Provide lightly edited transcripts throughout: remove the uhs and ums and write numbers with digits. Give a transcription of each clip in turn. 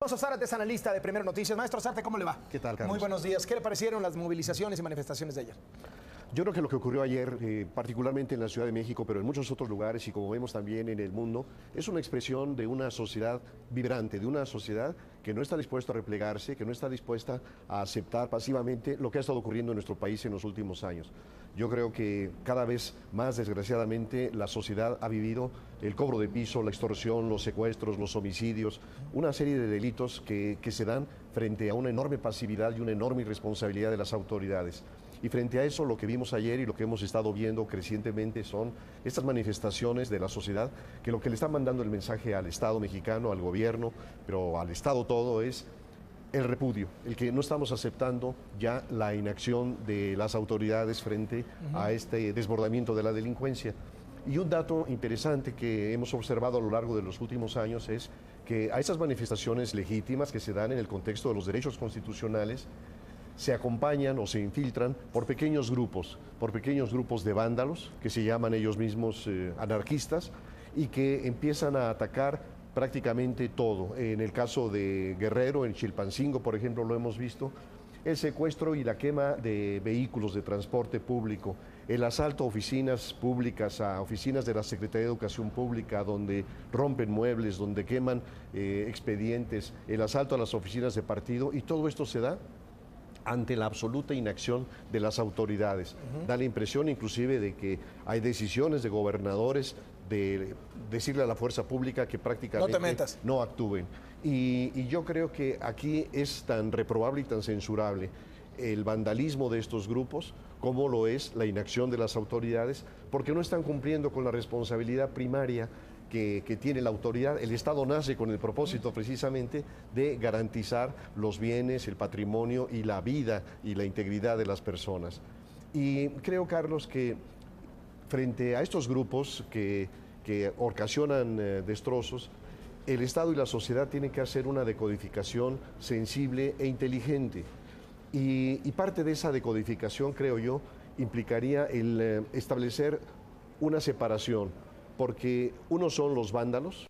Alfonso Zárate es analista de Primero Noticias. Maestro Zárate, ¿cómo le va? ¿Qué tal, Carlos? Muy buenos días. ¿Qué le parecieron las movilizaciones y manifestaciones de ayer? Yo creo que lo que ocurrió ayer, particularmente en la Ciudad de México, pero en muchos otros lugares y como vemos también en el mundo, es una expresión de una sociedad vibrante, de una sociedad que no está dispuesta a replegarse, que no está dispuesta a aceptar pasivamente lo que ha estado ocurriendo en nuestro país en los últimos años. Yo creo que cada vez más, desgraciadamente, la sociedad ha vivido el cobro de piso, la extorsión, los secuestros, los homicidios, una serie de delitos que se dan frente a una enorme pasividad y una enorme irresponsabilidad de las autoridades. Y frente a eso, lo que vimos ayer y lo que hemos estado viendo crecientemente son estas manifestaciones de la sociedad que lo que le están mandando el mensaje al Estado mexicano, al gobierno, pero al Estado todo es el repudio, el que no estamos aceptando ya la inacción de las autoridades frente a este desbordamiento de la delincuencia. Y un dato interesante que hemos observado a lo largo de los últimos años es que a esas manifestaciones legítimas que se dan en el contexto de los derechos constitucionales, se acompañan o se infiltran por pequeños grupos de vándalos, que se llaman ellos mismos anarquistas, y que empiezan a atacar prácticamente todo. En el caso de Guerrero, en Chilpancingo, por ejemplo, lo hemos visto, el secuestro y la quema de vehículos de transporte público, el asalto a oficinas públicas, a oficinas de la Secretaría de Educación Pública, donde rompen muebles, donde queman expedientes, el asalto a las oficinas de partido, y todo esto se da ante la absoluta inacción de las autoridades. Da la impresión inclusive de que hay decisiones de gobernadores de decirle a la fuerza pública que prácticamente no actúen. Y yo creo que aquí es tan reprobable y tan censurable el vandalismo de estos grupos como lo es la inacción de las autoridades, porque no están cumpliendo con la responsabilidad primaria que tiene la autoridad. El Estado nace con el propósito precisamente de garantizar los bienes, el patrimonio y la vida y la integridad de las personas. Y creo, Carlos, que frente a estos grupos que ocasionan destrozos, el Estado y la sociedad tienen que hacer una decodificación sensible e inteligente. Y parte de esa decodificación, creo yo, implicaría el establecer una separación, porque unos son los vándalos,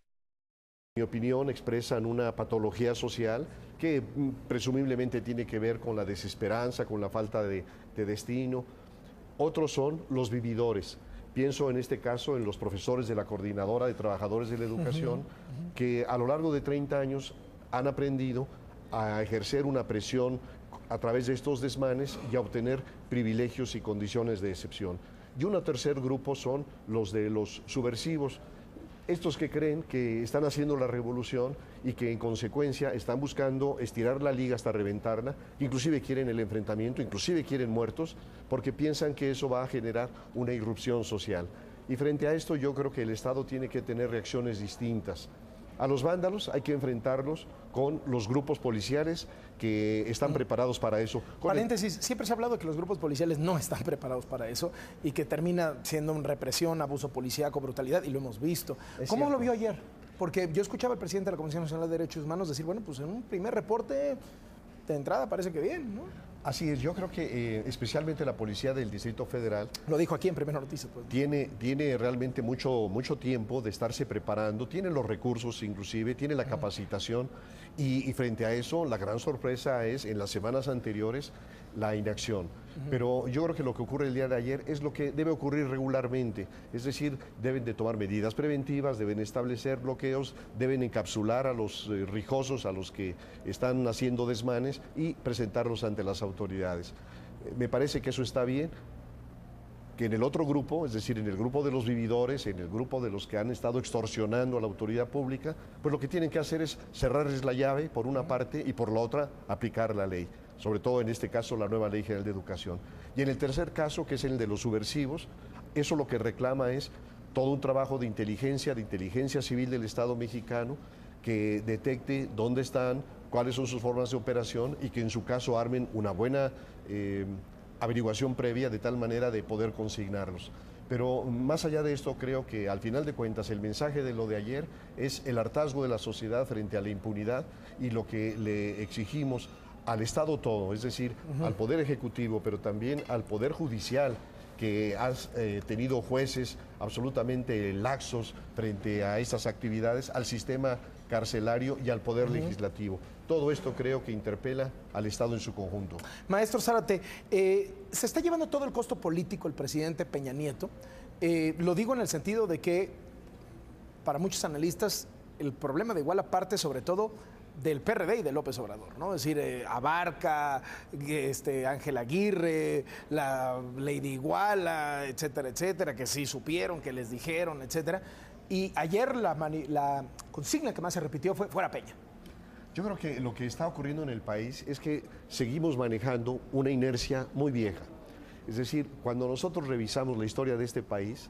en mi opinión expresan una patología social que presumiblemente tiene que ver con la desesperanza, con la falta de destino. Otros son los vividores. Pienso en este caso en los profesores de la Coordinadora de Trabajadores de la Educación, que a lo largo de 30 años han aprendido a ejercer una presión a través de estos desmanes y a obtener privilegios y condiciones de excepción. Y un tercer grupo son los de los subversivos, estos que creen que están haciendo la revolución y que en consecuencia están buscando estirar la liga hasta reventarla, inclusive quieren el enfrentamiento, inclusive quieren muertos, porque piensan que eso va a generar una irrupción social. Y frente a esto yo creo que el Estado tiene que tener reacciones distintas. A los vándalos hay que enfrentarlos con los grupos policiales que están preparados para eso. Paréntesis, siempre se ha hablado de que los grupos policiales no están preparados para eso y que termina siendo una represión, abuso policíaco, brutalidad, y lo hemos visto. ¿Cómo lo vio ayer? Porque yo escuchaba al presidente de la Comisión Nacional de Derechos Humanos decir, bueno, pues en un primer reporte de entrada parece que bien, ¿no? Así es, yo creo que especialmente la policía del Distrito Federal... Lo dijo aquí en Primera Noticias. Pues. Tiene realmente mucho tiempo de estarse preparando, tiene los recursos inclusive, tiene la capacitación y frente a eso la gran sorpresa es en las semanas anteriores la inacción. Pero yo creo que lo que ocurre el día de ayer es lo que debe ocurrir regularmente, es decir, deben de tomar medidas preventivas, deben establecer bloqueos, deben encapsular a los rijosos, a los que están haciendo desmanes y presentarlos ante las autoridades. Me parece que eso está bien, que en el otro grupo, es decir, en el grupo de los vividores, en el grupo de los que han estado extorsionando a la autoridad pública, pues lo que tienen que hacer es cerrarles la llave por una parte y por la otra aplicar la ley, sobre todo en este caso la nueva Ley General de Educación. Y en el tercer caso, que es el de los subversivos, eso lo que reclama es todo un trabajo de inteligencia civil del Estado mexicano, que detecte dónde están, cuáles son sus formas de operación y que en su caso armen una buena averiguación previa de tal manera de poder consignarlos. Pero más allá de esto, creo que al final de cuentas el mensaje de lo de ayer es el hartazgo de la sociedad frente a la impunidad y lo que le exigimos al Estado todo, es decir, al Poder Ejecutivo, pero también al Poder Judicial, que has tenido jueces absolutamente laxos frente a estas actividades, al sistema carcelario y al Poder Legislativo. Todo esto creo que interpela al Estado en su conjunto. Maestro Zárate, se está llevando todo el costo político el presidente Peña Nieto. Lo digo en el sentido de que para muchos analistas el problema de Iguala parte sobre todo del PRD y de López Obrador, ¿no? Es decir, Abarca, Ángel Aguirre, la Lady Iguala, etcétera, etcétera, que sí supieron, que les dijeron, etcétera. Y ayer la consigna que más se repitió fue fuera Peña. Yo creo que lo que está ocurriendo en el país es que seguimos manejando una inercia muy vieja. Es decir, cuando nosotros revisamos la historia de este país,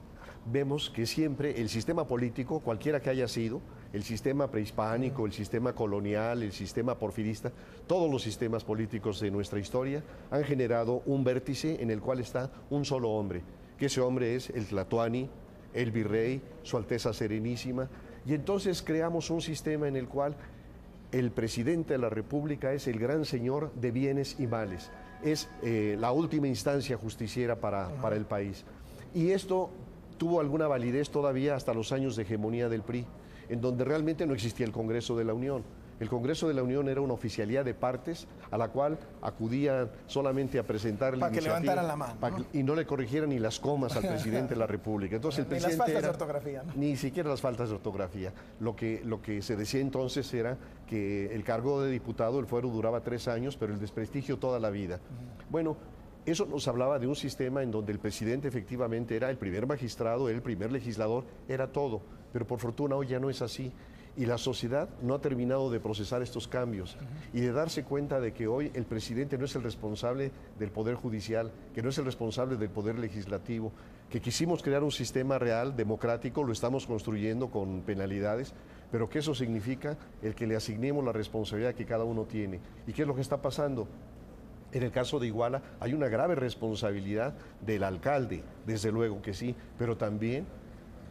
vemos que siempre el sistema político, cualquiera que haya sido, el sistema prehispánico, el sistema colonial, el sistema porfirista, todos los sistemas políticos de nuestra historia han generado un vértice en el cual está un solo hombre, que ese hombre es el Tlatoani, el virrey, su Alteza Serenísima, y entonces creamos un sistema en el cual el presidente de la República es el gran señor de bienes y males, es la última instancia justiciera para el país. Y esto tuvo alguna validez todavía hasta los años de hegemonía del PRI, en donde realmente no existía el Congreso de la Unión. El Congreso de la Unión era una oficialía de partes a la cual acudían solamente a presentar la iniciativa. Para que levantaran la mano, ¿no? Y no le corrigieran ni las comas al presidente de la República. Entonces el presidente ni las faltas de ortografía, ¿no? Ni siquiera las faltas de ortografía. Lo que se decía entonces era que el cargo de diputado, el fuero duraba 3 años, pero el desprestigio toda la vida. Bueno, eso nos hablaba de un sistema en donde el presidente efectivamente era el primer magistrado, el primer legislador, era todo. Pero por fortuna hoy ya no es así. Y la sociedad no ha terminado de procesar estos cambios y de darse cuenta de que hoy el presidente no es el responsable del Poder Judicial, que no es el responsable del Poder Legislativo, que quisimos crear un sistema real, democrático, lo estamos construyendo con penalidades, pero que eso significa el que le asignemos la responsabilidad que cada uno tiene. ¿Y qué es lo que está pasando? En el caso de Iguala hay una grave responsabilidad del alcalde, desde luego que sí, pero también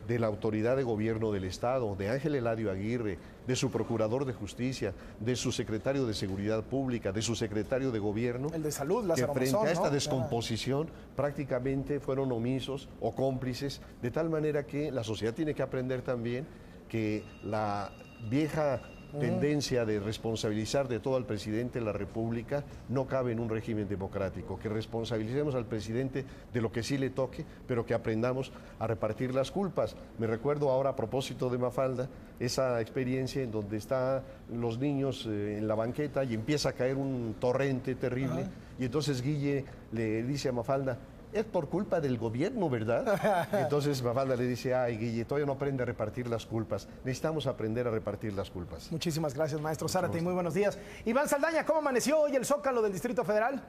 de la autoridad de gobierno del Estado, de Ángel Eladio Aguirre, de su procurador de justicia, de su secretario de Seguridad Pública, de su secretario de Gobierno. El de Salud, Lázaro que frente Monzón, a esta ¿no? descomposición prácticamente fueron omisos o cómplices, de tal manera que la sociedad tiene que aprender también que la vieja tendencia de responsabilizar de todo al presidente de la República no cabe en un régimen democrático, que responsabilicemos al presidente de lo que sí le toque, pero que aprendamos a repartir las culpas. Me recuerdo ahora, a propósito de Mafalda, esa experiencia en donde están los niños en la banqueta y empieza a caer un torrente terrible, y entonces Guille le dice a Mafalda: es por culpa del gobierno, ¿verdad? Entonces Mafalda le dice: ay, Guille, todavía no aprende a repartir las culpas. Necesitamos aprender a repartir las culpas. Muchísimas gracias, maestro Zárate, y muy buenos días. Iván Saldaña, ¿cómo amaneció hoy el Zócalo del Distrito Federal?